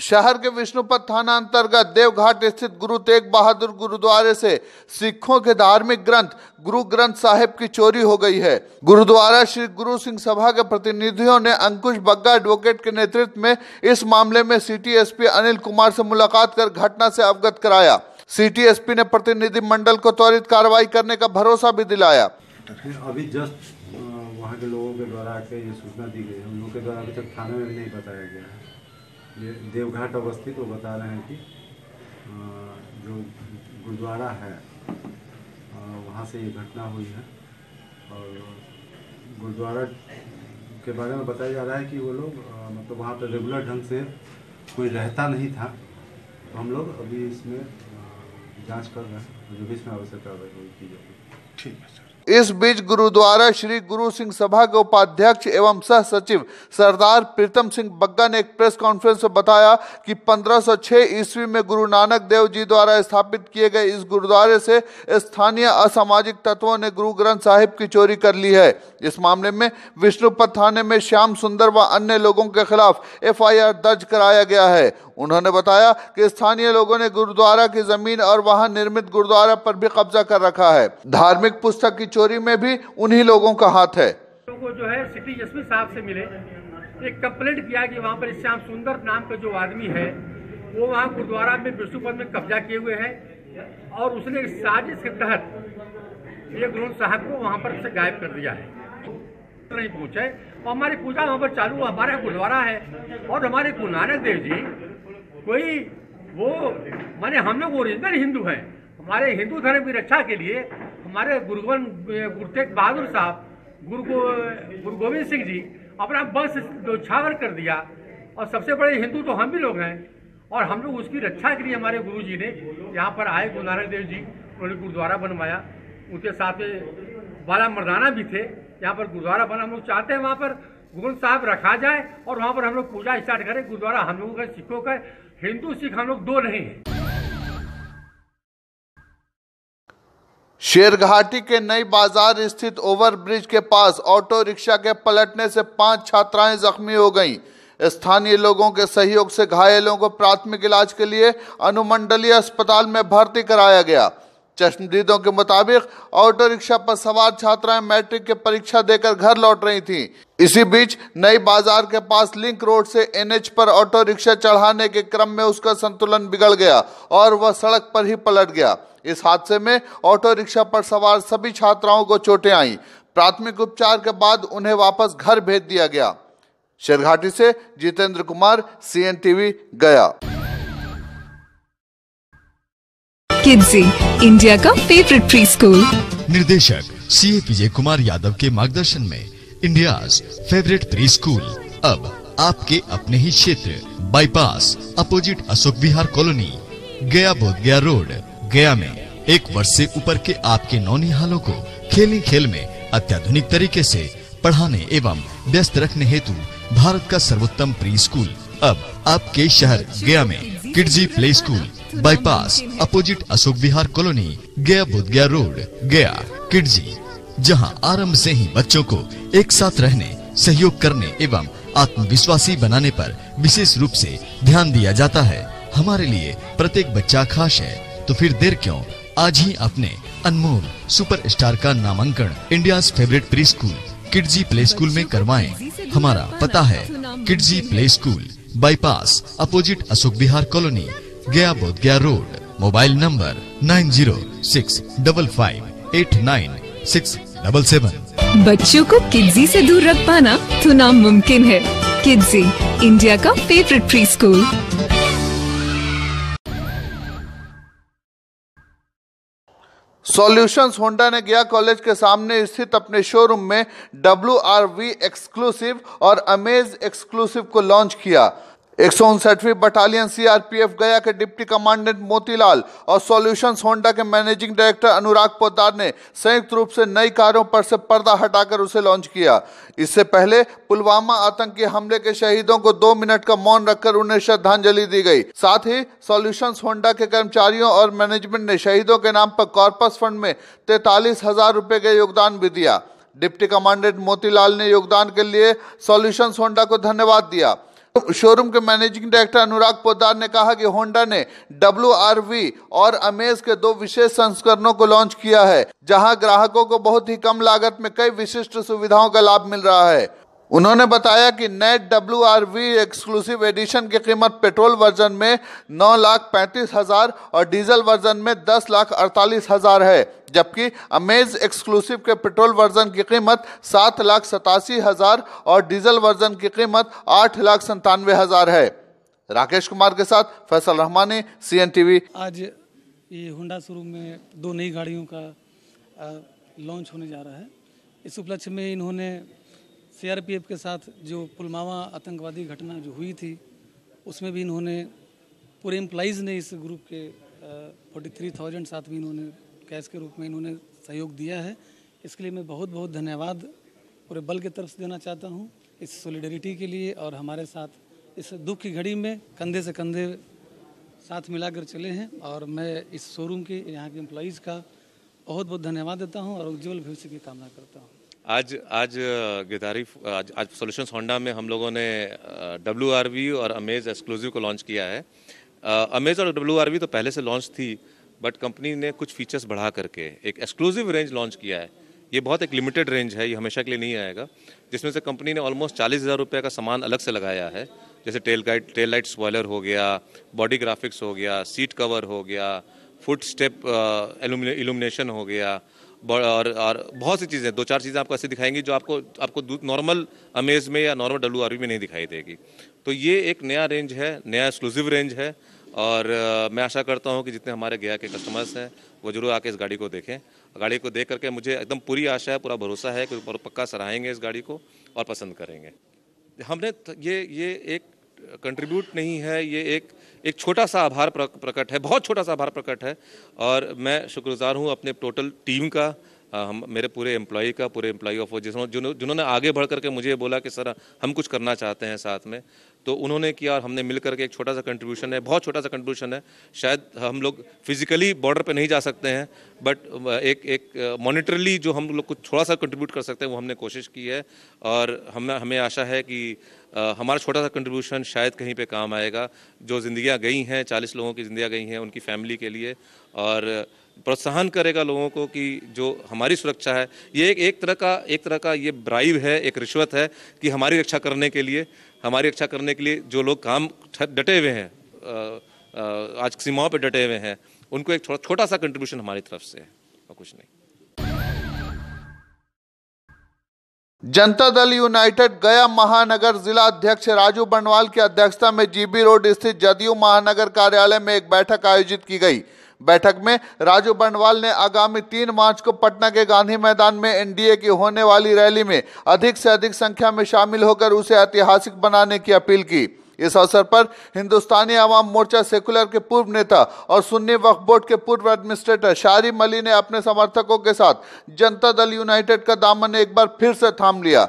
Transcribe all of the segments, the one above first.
शहर के विष्णुपत थाना अंतर्गत देवघाट स्थित गुरु तेग बहादुर गुरुद्वारे से सिखों के धार्मिक ग्रंथ गुरु ग्रंथ साहिब की चोरी हो गई है। गुरुद्वारा श्री गुरु सिंह सभा के प्रतिनिधियों ने अंकुश बग्गा एडवोकेट के नेतृत्व में इस मामले में सिटी एसपी अनिल कुमार से मुलाकात कर घटना से अवगत कराया। सिटी एसपी ने प्रतिनिधि मंडल को त्वरित कार्रवाई करने का भरोसा भी दिलाया। अभी जस्ट वहाँ के लोगों के द्वारा आकर ये सूचना दी गई, हम लोग के द्वारा अभी तक थाने में भी नहीं बताया गया है। ये देवघाट अवस्थित वो बता रहे हैं कि जो गुरुद्वारा है वहाँ से ये घटना हुई है और गुरुद्वारा के बारे में बताया जा रहा है कि वो लोग मतलब वहाँ पर रेगुलर ढंग से कोई रहता नहीं था। तो हम लोग अभी इसमें जांच कर रहे हैं, जो भी इसमें आवश्यक कार्रवाई की जाएगी। ठीक है सर। इस बीच गुरुद्वारा श्री गुरु सिंह सभा के उपाध्यक्ष एवं सह सचिव सरदार प्रीतम सिंह बग्गा ने एक प्रेस कॉन्फ्रेंस में बताया कि 1506 ईस्वी में गुरु नानक देव जी द्वारा स्थापित किए गए इस गुरुद्वारे से स्थानीय असामाजिक तत्वों ने गुरु ग्रंथ साहिब की चोरी कर ली है। इस मामले में विष्णुपत थाने में श्याम सुंदर व अन्य लोगों के खिलाफ FIR दर्ज कराया गया है। उन्होंने बताया कि स्थानीय लोगों ने गुरुद्वारा की जमीन और वहां निर्मित गुरुद्वारा पर भी कब्जा कर रखा है। धार्मिक पुस्तक की चोरी में भी उन्हीं लोगों का हाथ है। को जो है सिटी एसपी साहब से मिले, एक कंप्लेंट किया कि वहाँ पर श्याम सुंदर नाम का जो आदमी है वो वहाँ गुरुद्वारा में विष्णुपद में कब्जा किए हुए है और उसने साजिश के तहत ये गुरु साहब को वहाँ पर से गायब कर दिया है। नहीं पहुँचे और हमारी पूजा वहाँ पर चालू, हमारा गुरुद्वारा है और हमारे गुरु नानक देव जी कोई वो माने हम लोग ओरिजिनल हिंदू हैं। हमारे हिंदू धर्म की रक्षा के लिए हमारे गुरु तेग बहादुर साहब गुरु गोविंद सिंह जी अपना वंश न्यौछावर कर दिया और सबसे बड़े हिंदू तो हम भी लोग हैं और हम लोग उसकी रक्षा के लिए हमारे गुरु जी ने यहाँ पर आए, गुरु नानक देव जी उन्होंने गुरुद्वारा बनवाया। उनके साथ में बाला मर्दाना भी थे, यहाँ पर गुरुद्वारा बना। हम लोग चाहते हैं वहाँ पर गुरु साहब रखा जाए और वहाँ पर हम लोग पूजा स्टार्ट करें। गुरुद्वारा हम लोगों का, सिखों का, हिंदू सिख हम लोग दो नहीं हैं। शेरघाटी के नई बाजार स्थित ओवरब्रिज के पास ऑटो रिक्शा के पलटने से 5 छात्राएं जख्मी हो गईं। स्थानीय लोगों के सहयोग से घायलों को प्राथमिक इलाज के लिए अनुमंडलीय अस्पताल में भर्ती कराया गया। चश्मदीदों के मुताबिक ऑटो रिक्शा पर सवार छात्राएं मैट्रिक की परीक्षा देकर घर लौट रही थीं। इसी बीच नई बाजार के पास लिंक रोड से NH पर ऑटो रिक्शा चढ़ाने के क्रम में उसका संतुलन बिगड़ गया और वह सड़क पर ही पलट गया। इस हादसे में ऑटो रिक्शा पर सवार सभी छात्राओं को चोटें आईं। प्राथमिक उपचार के बाद उन्हें वापस घर भेज दिया गया। शेरघाटी से जितेंद्र कुमार, CNTV, गया। किड्जी, इंडिया का फेवरेट प्री स्कूल। निर्देशक CA विजय कुमार यादव के मार्गदर्शन में इंडियाज फेवरेट प्री स्कूल अब आपके अपने ही क्षेत्र, bypass opposite Ashok Vihar colony, Gaya Bodhgaya road, गया में 1 वर्ष से ऊपर के आपके नौनिहालों को खेल खेल में अत्याधुनिक तरीके से पढ़ाने एवं व्यस्त रखने हेतु भारत का सर्वोत्तम प्री स्कूल अब आपके शहर गया में Kidzee play school, bypass opposite Ashok Vihar colony, Gaya Bodhgaya road, गया। किड्जी, जहां आरंभ से ही बच्चों को एक साथ रहने, सहयोग करने एवं आत्मविश्वासी बनाने पर विशेष रूप से ध्यान दिया जाता है। हमारे लिए प्रत्येक बच्चा खास है, तो फिर देर क्यों, आज ही अपने अनमोल सुपरस्टार का नामांकन India's favourite pre school Kidzee play school में करवाएं। हमारा पता है Kidzee play school, bypass opposite Ashok Vihar colony, Gaya Bodhgaya road. Mobile number 9065589677। बच्चों को किड्जी से दूर रख पाना तो नामुमकिन है। किड्जी, इंडिया का favourite pre school. Solutions Honda ने गया कॉलेज के सामने स्थित अपने शोरूम में WRV एक्सक्लूसिव और अमेज एक्सक्लूसिव को लॉन्च किया। 159वीं बटालियन CRPF गया के डिप्टी कमांडेंट मोतीलाल और सॉल्यूशंस होंडा के मैनेजिंग डायरेक्टर अनुराग पोद्दार ने संयुक्त रूप से नई कारों पर से पर्दा हटाकर उसे लॉन्च किया। इससे पहले पुलवामा आतंकी हमले के शहीदों को 2 मिनट का मौन रखकर उन्हें श्रद्धांजलि दी गई। साथ ही सॉल्यूशंस होंडा के कर्मचारियों और मैनेजमेंट ने शहीदों के नाम पर कॉर्पस फंड में 43,000 रुपए का योगदान भी दिया। डिप्टी कमांडेंट मोतीलाल ने योगदान के लिए सॉल्यूशंस होंडा को धन्यवाद दिया। शोरूम के मैनेजिंग डायरेक्टर अनुराग पोद्दार ने कहा कि होंडा ने WRV और अमेज के 2 विशेष संस्करणों को लॉन्च किया है, जहां ग्राहकों को बहुत ही कम लागत में कई विशिष्ट सुविधाओं का लाभ मिल रहा है। उन्होंने बताया कि नए WRV एक्सक्लूसिव एडिशन की कीमत पेट्रोल वर्जन में 9,35,000 और डीजल वर्जन में 10,48,000 है, जबकि अमेज एक्सक्लूसिव के पेट्रोल वर्जन की कीमत 7,87,000 और डीजल वर्जन की कीमत 8,97,000 है। राकेश कुमार के साथ फैसल रहमानी, CNTV। आज ये होंडा शोरूम में 2 नई गाड़ियों का लॉन्च होने जा रहा है। इस उपलक्ष्य में इन्होंने CRPF के साथ जो पुलवामा आतंकवादी घटना जो हुई थी, उसमें भी इन्होंने पूरे एम्प्लॉइज़ ने इस ग्रुप के 43,000 साथ भी इन्होंने कैश के रूप में इन्होंने सहयोग दिया है। इसके लिए मैं बहुत बहुत धन्यवाद पूरे बल की तरफ से देना चाहता हूं, इस सॉलिडरिटी के लिए, और हमारे साथ इस दुख की घड़ी में कंधे से कंधे साथ मिलाकर चले हैं। और मैं इस शोरूम के यहाँ के एम्प्लॉइज़ का बहुत बहुत धन्यवाद देता हूँ और उज्ज्वल भविष्य की कामना करता हूँ। आज गिरधारी आज सॉल्यूशंस होंडा में हम लोगों ने WRV और अमेज एक्सक्लूसिव को लॉन्च किया है। अमेज और WRV तो पहले से लॉन्च थी, बट कंपनी ने कुछ फीचर्स बढ़ा करके एक एक्सक्लूसिव रेंज लॉन्च किया है। ये बहुत एक लिमिटेड रेंज है, ये हमेशा के लिए नहीं आएगा, जिसमें से कंपनी ने ऑलमोस्ट 40,000 रुपये का सामान अलग से लगाया है, जैसे टेल लाइट स्पॉयलर हो गया, बॉडी ग्राफिक्स हो गया, सीट कवर हो गया, फुट स्टेप इल्यूमिनेशन हो गया, और बहुत सी चीज़ें, 2-4 चीज़ें आपको ऐसी दिखाएंगी जो आपको नॉर्मल अमेज में या नॉर्मल WRV में नहीं दिखाई देगी। तो ये एक नया रेंज है, नया एक्सक्लूसिव रेंज है, और मैं आशा करता हूँ कि जितने हमारे गया के कस्टमर्स हैं वो जरूर आके इस गाड़ी को देखें। गाड़ी को देख करके मुझे एकदम पूरी आशा है, पूरा भरोसा है कि पक्का सराहेंगे इस गाड़ी को और पसंद करेंगे। हमने ये एक कंट्रीब्यूट नहीं है, ये एक छोटा सा आभार प्रकट है, बहुत छोटा सा आभार प्रकट है, और मैं शुक्रगुजार हूँ अपने टोटल टीम का, मेरे पूरे एम्प्लॉई का, पूरे एम्प्लॉई ऑफ जिन्होंने आगे बढ़ करके मुझे बोला कि सर हम कुछ करना चाहते हैं साथ में, तो उन्होंने किया और हमने मिल करके एक छोटा सा कंट्रीब्यूशन है, बहुत छोटा सा कंट्रीब्यूशन है। शायद हम लोग फिजिकली बॉर्डर पे नहीं जा सकते हैं, बट एक मॉनिटरली जो हम लोग कुछ थोड़ा सा कंट्रीब्यूट कर सकते हैं वो हमने कोशिश की है, और हमें आशा है कि हमारा छोटा सा कंट्रीब्यूशन शायद कहीं पे काम आएगा। जो ज़िंदगियाँ गई हैं, 40 लोगों की ज़िंदगियाँ गई हैं उनकी फैमिली के लिए, और प्रोत्साहन करेगा लोगों को कि जो हमारी सुरक्षा है, ये एक तरह का ये ब्राइब है, एक रिश्वत है कि हमारी रक्षा करने के लिए जो लोग काम डटे हुए हैं, आज सीमाओं पे डटे हुए हैं, उनको एक छोटा सा कंट्रीब्यूशन हमारी तरफ से है और कुछ नहीं। जनता दल यूनाइटेड गया महानगर जिला अध्यक्ष राजू बंडवाल की अध्यक्षता में GB रोड स्थित जदयू महानगर कार्यालय में एक बैठक आयोजित की गई। बैठक में राजू बंडवाल ने आगामी 3 मार्च को पटना के गांधी मैदान में NDA की होने वाली रैली में अधिक से अधिक संख्या में शामिल होकर उसे ऐतिहासिक बनाने की अपील की। इस अवसर पर हिंदुस्तानी अवाम मोर्चा सेकुलर के पूर्व नेता और सुन्नी वक्फ बोर्ड के पूर्व एडमिनिस्ट्रेटर शारी मली ने अपने समर्थकों के साथ जनता दल यूनाइटेड का दामन एक बार फिर से थाम लिया।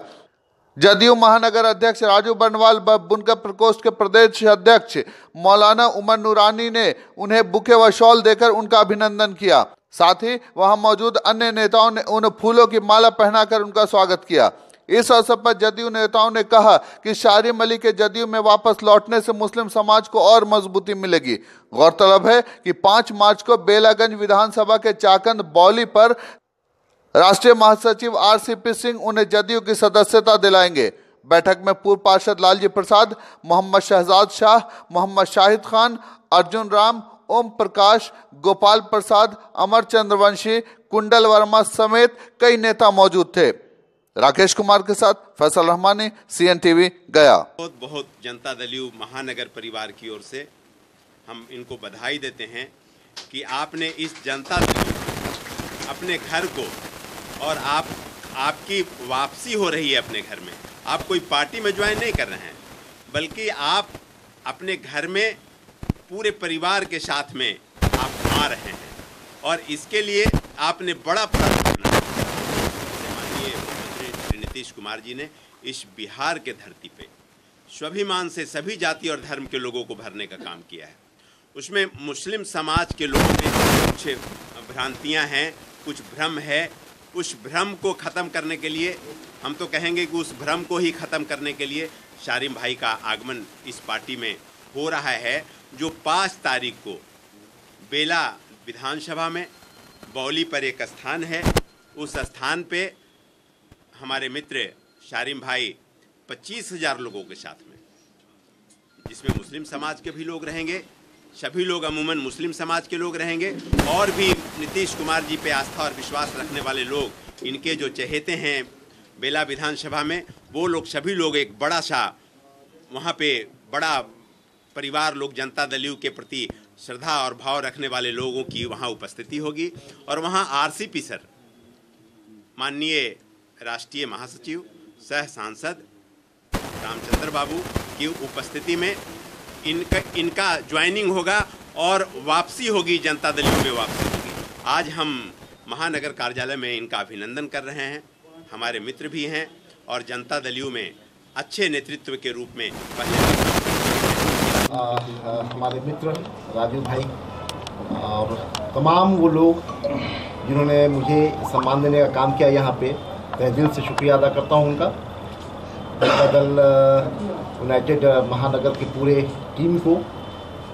जदयू महानगर अध्यक्ष राजू बंडवाल व बुनकर प्रकोष्ठ के प्रदेश अध्यक्ष मौलाना उमर नूरानी ने उन्हें बुके व शॉल देकर उनका अभिनंदन किया। साथ ही वहां मौजूद अन्य नेताओं ने उन्हें फूलों की माला पहनाकर उनका स्वागत किया। इस अवसर पर जदयू नेताओं ने कहा कि शारी मली के जदयू में वापस लौटने से मुस्लिम समाज को और मजबूती मिलेगी। गौरतलब है कि 5 मार्च को बेलागंज विधानसभा के चाकंद बौली पर राष्ट्रीय महासचिव RCP सिंह उन्हें जदयू की सदस्यता दिलाएंगे। बैठक में पूर्व पार्षद लालजी प्रसाद, मोहम्मद शहजाद शाह, मोहम्मद शाहिद खान, अर्जुन राम, ओम प्रकाश, गोपाल प्रसाद, अमर चंद्रवंशी, कुंडल वर्मा समेत कई नेता मौजूद थे। राकेश कुमार के साथ फैसल रहमानी, CNTV गया। बहुत बहुत जनता दल महानगर परिवार की ओर से हम इनको बधाई देते हैं कि आपने इस जनता दल अपने घर को, और आपकी वापसी हो रही है अपने घर में, आप कोई पार्टी में ज्वाइन नहीं कर रहे हैं, बल्कि आप अपने घर में पूरे परिवार के साथ में आप आ रहे हैं, और इसके लिए आपने बड़ा प्रयास करना है। माननीय मुख्यमंत्री श्री नीतीश कुमार जी ने इस बिहार के धरती पे स्वाभिमान से सभी जाति और धर्म के लोगों को भरने का काम किया है। उसमें मुस्लिम समाज के लोगों में कुछ भ्रांतियां हैं, कुछ भ्रम है, उस भ्रम को ख़त्म करने के लिए, हम तो कहेंगे कि उस भ्रम को ही ख़त्म करने के लिए शारिम भाई का आगमन इस पार्टी में हो रहा है, जो 5 तारीख को बेला विधानसभा में बौली पर एक स्थान है, उस स्थान पे हमारे मित्र शारिम भाई 25,000 लोगों के साथ में, जिसमें मुस्लिम समाज के भी लोग रहेंगे, सभी लोग अमूमन मुस्लिम समाज के लोग रहेंगे, और भी नीतीश कुमार जी पे आस्था और विश्वास रखने वाले लोग, इनके जो चहेते हैं बेला विधानसभा में, वो लोग सभी लोग एक बड़ा सा वहाँ पे बड़ा परिवार लोग जनता दल यू के प्रति श्रद्धा और भाव रखने वाले लोगों की वहाँ उपस्थिति होगी। और वहाँ आरसीपी सर, माननीय राष्ट्रीय महासचिव सह सांसद रामचंद्र बाबू की उपस्थिति में इनका ज्वाइनिंग होगा और वापसी होगी, जनता दल यू में वापसी होगी। आज हम महानगर कार्यालय में इनका अभिनंदन कर रहे हैं, हमारे मित्र भी हैं और जनता दल यू में अच्छे नेतृत्व के रूप में पहले हमारे मित्र राजू भाई और तमाम वो लोग जिन्होंने मुझे सम्मान देने का काम किया यहाँ पे, मैं दिल से शुक्रिया अदा करता हूँ उनका। जनता दल यूनाइटेड महानगर की पूरे टीम को,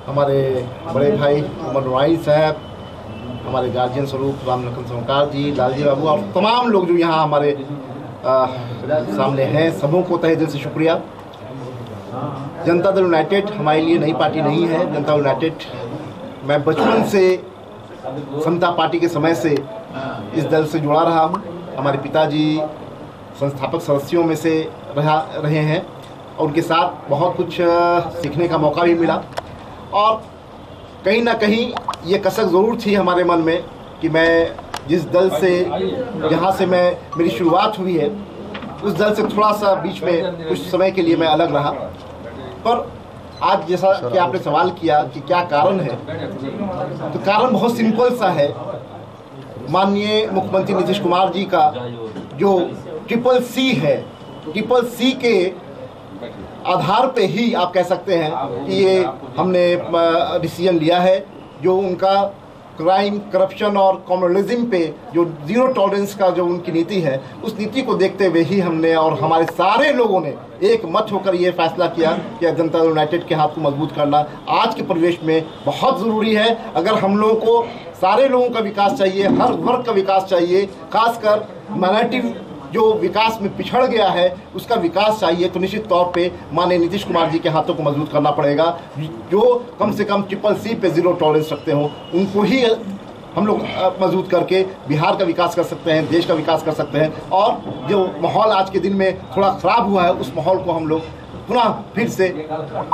हमारे बड़े भाई उमर नवाई साहब, हमारे गार्जियन स्वरूप राम लखन सोनकार जी, लालजी बाबू और तमाम लोग जो यहाँ हमारे सामने हैं, सबों को तहे दिल से शुक्रिया। जनता दल यूनाइटेड हमारे लिए नई पार्टी नहीं है। जनता यूनाइटेड, मैं बचपन से समता पार्टी के समय से इस दल से जुड़ा रहा हूँ। हमारे पिताजी संस्थापक सदस्यों में से रहे हैं और उनके साथ बहुत कुछ सीखने का मौका भी मिला, और कहीं ना कहीं ये कसक ज़रूर थी हमारे मन में कि मैं जिस दल से, जहाँ से मेरी शुरुआत हुई है, उस दल से थोड़ा सा बीच में कुछ समय के लिए मैं अलग रहा। पर आज जैसा कि आपने सवाल किया कि क्या कारण है, तो कारण बहुत सिंपल सा है। माननीय मुख्यमंत्री नीतीश कुमार जी का जो CCC है, CCC के आधार पे ही आप कह सकते हैं कि ये हमने डिसीजन लिया है, जो उनका क्राइम, करप्शन और कम्युनलिज्म पे जो जीरो टॉलरेंस का जो उनकी नीति है, उस नीति को देखते हुए ही हमने और हमारे सारे लोगों ने एक मत होकर ये फैसला किया कि जनता यूनाइटेड के हाथ को मजबूत करना आज के परिवेश में बहुत ज़रूरी है। अगर हम लोगों को सारे लोगों का विकास चाहिए, हर वर्ग का विकास चाहिए, खासकर माइनॉरिटी जो विकास में पिछड़ गया है उसका विकास चाहिए, तो निश्चित तौर पे माननीय नीतीश कुमार जी के हाथों को मजबूत करना पड़ेगा। जो कम से कम CCC पे जीरो टॉलरेंस रखते हो, उनको ही हम लोग मजबूत करके बिहार का विकास कर सकते हैं, देश का विकास कर सकते हैं। और जो माहौल आज के दिन में थोड़ा ख़राब हुआ है, उस माहौल को हम लोग पुनः फिर से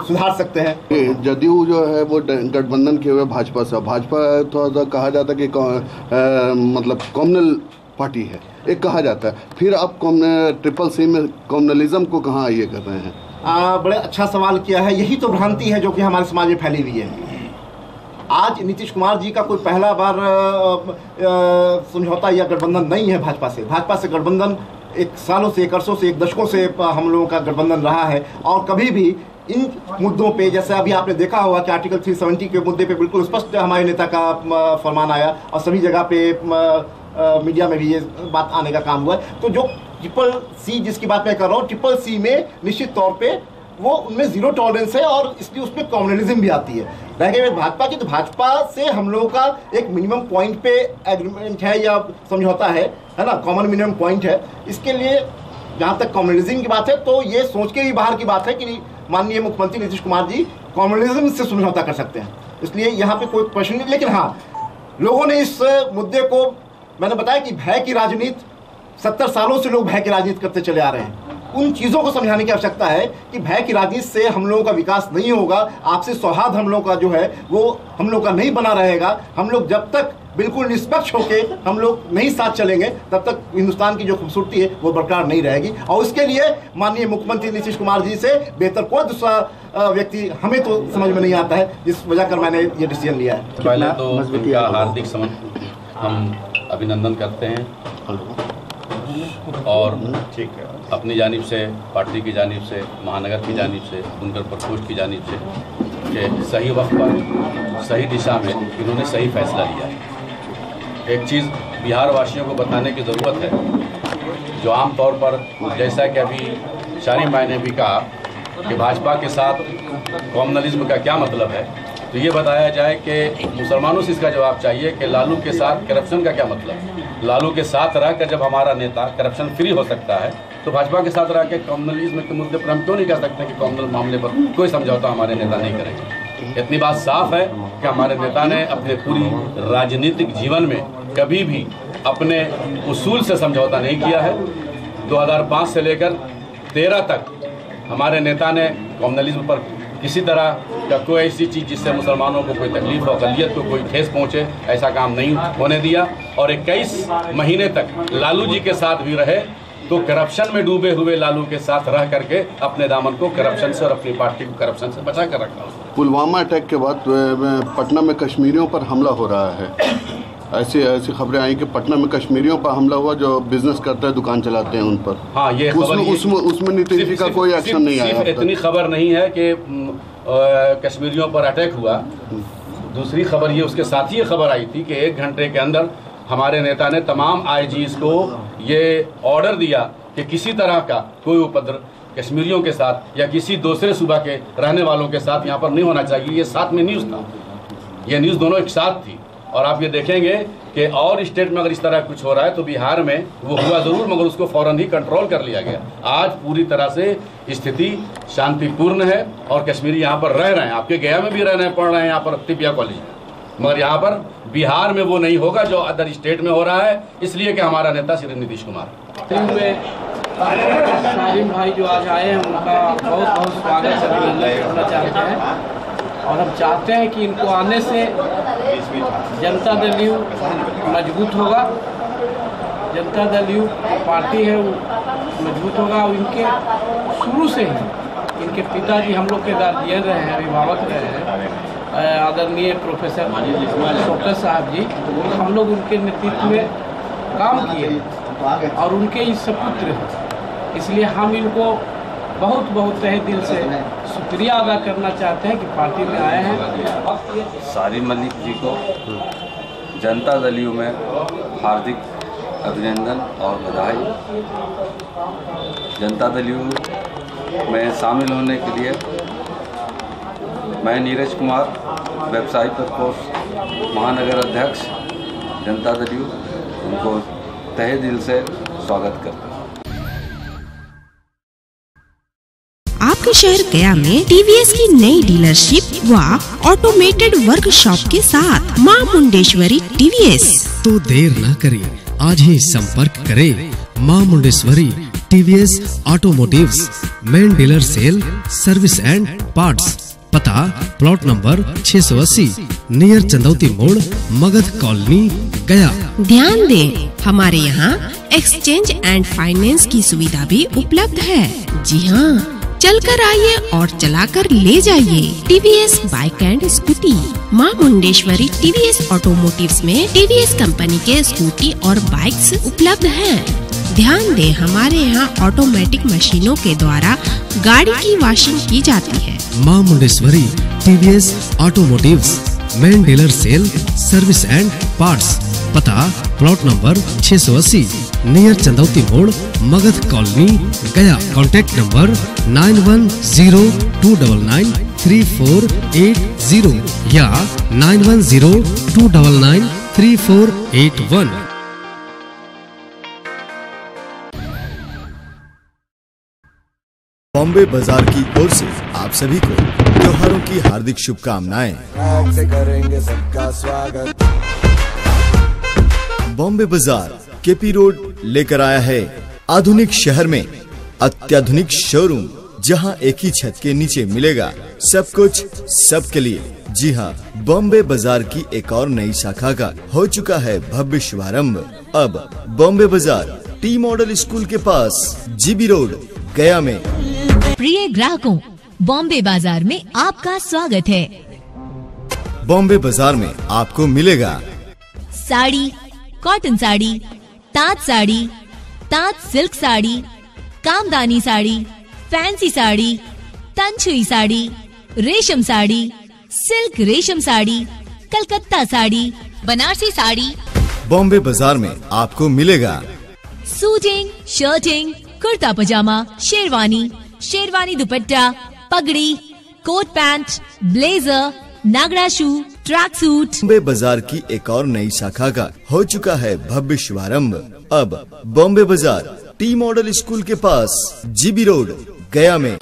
सुधार सकते हैं। जदयू जो है वो गठबंधन किए हुए भाजपा से, भाजपा थोड़ा सा कहा जाता है कि मतलब कॉम्युनल पार्टी है, एक कहा जाता है, फिर आप CCC में कम्युनलिज्म को कहाँ ये कर रहे हैं? बड़े अच्छा सवाल किया है। यही तो भ्रांति है जो कि हमारे समाज में फैली हुई है। आज नीतीश कुमार जी का कोई पहला बार समझौता या गठबंधन नहीं है भाजपा से। भाजपा से गठबंधन एक सालों से, एक अरसों से, एक दशकों से हम लोगों का गठबंधन रहा है, और कभी भी इन मुद्दों पे, जैसे अभी आपने देखा होगा कि आर्टिकल 370 के मुद्दे पे बिल्कुल स्पष्ट हमारे नेता का फरमान आया और सभी जगह पे मीडिया में भी ये बात आने का काम हुआ है। तो जो CCC जिसकी बात मैं कर रहा हूँ, CCC में निश्चित तौर पे वो उनमें जीरो टॉलरेंस है और इसलिए उसमें कम्युनलिज्म भी आती है। रह गई भाजपा की, तो भाजपा से हम लोगों का एक मिनिमम पॉइंट पे एग्रीमेंट है या समझौता है ना, कॉमन मिनिमम पॉइंट है। इसके लिए जहाँ तक कम्युनलिज्म की बात है, तो ये सोच के भी बाहर की बात है कि माननीय मुख्यमंत्री नीतीश कुमार जी कम्युनलिज्म से समझौता कर सकते हैं, इसलिए यहाँ पे कोई प्रश्न नहीं। लेकिन हाँ, लोगों ने इस मुद्दे को, मैंने बताया कि भय की राजनीति, 70 सालों से लोग भय की राजनीति करते चले आ रहे हैं। उन चीज़ों को समझाने की आवश्यकता है कि भय की राजनीति से हम लोगों का विकास नहीं होगा, आपसी सौहार्द हम लोग का जो है वो हम लोग का नहीं बना रहेगा। हम लोग जब तक बिल्कुल निष्पक्ष होके हम लोग नहीं साथ चलेंगे, तब तक हिंदुस्तान की जो खूबसूरती है वो बरकरार नहीं रहेगी। और उसके लिए माननीय मुख्यमंत्री नीतीश कुमार जी से बेहतर कोई दूसरा व्यक्ति हमें तो समझ में नहीं आता है, जिस वजह कर मैंने ये डिसीजन लिया है। पहले तो उनका हार्दिक हम अभिनंदन करते हैं और अपनी जानिब से, पार्टी की जानिब से, महानगर की जानिब से, बुनकर प्रकोष्ठ की जानिब से कि सही वक्त पर सही दिशा में इन्होंने सही फैसला लिया है। एक चीज़ बिहार वासियों को बताने की ज़रूरत है, जो आम तौर पर जैसा कि अभी शानी भाई ने भी कहा कि भाजपा के साथ कॉम्युनलिज्म का क्या मतलब है, तो ये बताया जाए कि मुसलमानों से इसका जवाब चाहिए कि लालू के साथ करप्शन का क्या मतलब है। लालू के साथ रहकर जब हमारा नेता करप्शन फ्री हो सकता है, तो भाजपा के साथ रह के कॉम्युनलिज्म के मुद्दे पर हम क्यों नहीं कह सकते कि कॉम्युनल मामले पर कोई समझौता हमारे नेता नहीं करेंगे। इतनी बात साफ है कि हमारे नेता ने अपने पूरी राजनीतिक जीवन में कभी भी अपने उसूल से समझौता नहीं किया है। 2005 से लेकर 13 तक हमारे नेता ने कॉम्युनलिज्म पर किसी तरह का कोई ऐसी चीज़ जिससे मुसलमानों को कोई तकलीफ हो, अक़लियत को कोई ठेस पहुँचे, ऐसा काम नहीं होने दिया। और 21 महीने तक लालू जी के साथ भी रहे, तो करप्शन में डूबे हुए लालू के साथ रह करके अपने दामन को करप्शन से और अपनी पार्टी को करप्शन से बचा कर रखा। पुलवामा अटैक के बाद पटना में कश्मीरियों पर हमला हो रहा है, ऐसी खबरें आई कि पटना में कश्मीरियों पर हमला हुआ जो बिजनेस करते हैं, दुकान चलाते हैं, उन पर। हाँ, ये उसमें नीतीश जी का कोई एक्शन नहीं आया। इतनी खबर नहीं है कि कश्मीरियों पर अटैक हुआ। दूसरी खबर ये उसके साथ ही ये खबर आई थी कि 1 घंटे के अंदर हमारे नेता ने तमाम आईजीज़ को ये ऑर्डर दिया कि किसी तरह का कोई उपद्रव कश्मीरियों के साथ या किसी दूसरे सूबा के रहने वालों के साथ यहाँ पर नहीं होना चाहिए। ये साथ में न्यूज़ था, ये न्यूज़ दोनों एक साथ थी। और आप ये देखेंगे कि और स्टेट में अगर इस तरह कुछ हो रहा है तो बिहार में वो हुआ ज़रूर, मगर उसको फ़ौरन ही कंट्रोल कर लिया गया। आज पूरी तरह से स्थिति शांतिपूर्ण है और कश्मीरी यहाँ पर रह रहे हैं। आपके गया में भी रह रहे हैं, पढ़ रहे हैं यहाँ पर तिबिया कॉलेज में, मगर यहाँ पर बिहार में वो नहीं होगा जो अदर स्टेट में हो रहा है, इसलिए कि हमारा नेता श्री नीतीश कुमार। सारिम भाई जो आज आए हैं उनका बहुत बहुत स्वागत करना चाहते हैं और हम चाहते हैं कि इनको आने से जनता दल यू मजबूत होगा, जनता दल यू पार्टी है वो मजबूत होगा। और इनके शुरू से ही इनके पिताजी हम लोग के गार्जियन रहे हैं, अभिभावक रहे हैं, आदरणीय प्रोफेसर शौकत साहब जी, हम लोग उनके नेतृत्व में काम किए और उनके ही सपुत्र हैं। इसलिए हम इनको बहुत बहुत तहे दिल से शुक्रिया अदा करना चाहते हैं कि पार्टी में आए हैं। सारिम मलिक जी को जनता दल यू में हार्दिक अभिनंदन और बधाई। जनता दल यू में शामिल होने के लिए मैं नीरज कुमार, व्यवसायी प्रकोष्ठ महानगर अध्यक्ष जनता दल यू, उनको तहे दिल से स्वागत करता हूँ। आपके शहर गया में टीवीएस की नई डीलरशिप व ऑटोमेटेड वर्कशॉप के साथ मां मुंडेश्वरी टीवीएस। तो देर न करें, आज ही संपर्क करें Maa Mundeshwari TVS automotives, main dealer sale, service and parts. पता प्लॉट नंबर 680 नियर चंदौती मोड़, मगध कॉलोनी, गया। ध्यान दें, हमारे यहाँ एक्सचेंज एंड फाइनेंस की सुविधा भी उपलब्ध है। जी हाँ, चलकर आइए और चलाकर ले जाइए। TVS bike and scooty. मां मुंडेश्वरी टीवीएस ऑटोमोटिव्स में टीवीएस कंपनी के स्कूटी और बाइक्स उपलब्ध हैं। ध्यान दें, हमारे यहाँ ऑटोमेटिक मशीनों के द्वारा गाड़ी की वॉशिंग की जाती है। Maa Mundeshwari TVS automotives, main dealer sale, service and parts. पता प्लॉट नंबर 680 नियर चंदौती मोड़, Magadh colony, Gaya. Contact number 9102993480 या 9102993481। बॉम्बे बाजार की ओर से आप सभी को त्योहारों की हार्दिक शुभकामनाएं। करेंगे सबका स्वागत। बॉम्बे बाजार केपी रोड लेकर आया है आधुनिक शहर में अत्याधुनिक शोरूम, जहां एक ही छत के नीचे मिलेगा सब कुछ सबके लिए। जी हां, बॉम्बे बाजार की एक और नई शाखा का हो चुका है भव्य शुभारंभ। अब बॉम्बे बाजार टी मॉडल स्कूल के पास, जीबी रोड, गया में। प्रिय ग्राहकों, बॉम्बे बाजार में आपका स्वागत है। बॉम्बे बाजार में आपको मिलेगा साड़ी, कॉटन साड़ी, ताँत साड़ी, ताँत सिल्क साड़ी, कामदानी साड़ी, फैंसी साड़ी, तंछुई साड़ी, रेशम साड़ी, सिल्क रेशम साड़ी, कलकत्ता साड़ी, बनारसी साड़ी। बॉम्बे बाजार में आपको मिलेगा। सूटिंग, शर्टिंग, कुर्ता पजामा, शेरवानी, शेरवानी दुपट्टा, पगड़ी, कोट पैंट, ब्लेजर, नागरा शू, ट्रैक सूट। बॉम्बे बाजार की एक और नई शाखा का हो चुका है भव्य शुभारंभ। अब बॉम्बे बाजार टी मॉडल स्कूल के पास, जीबी रोड, गया में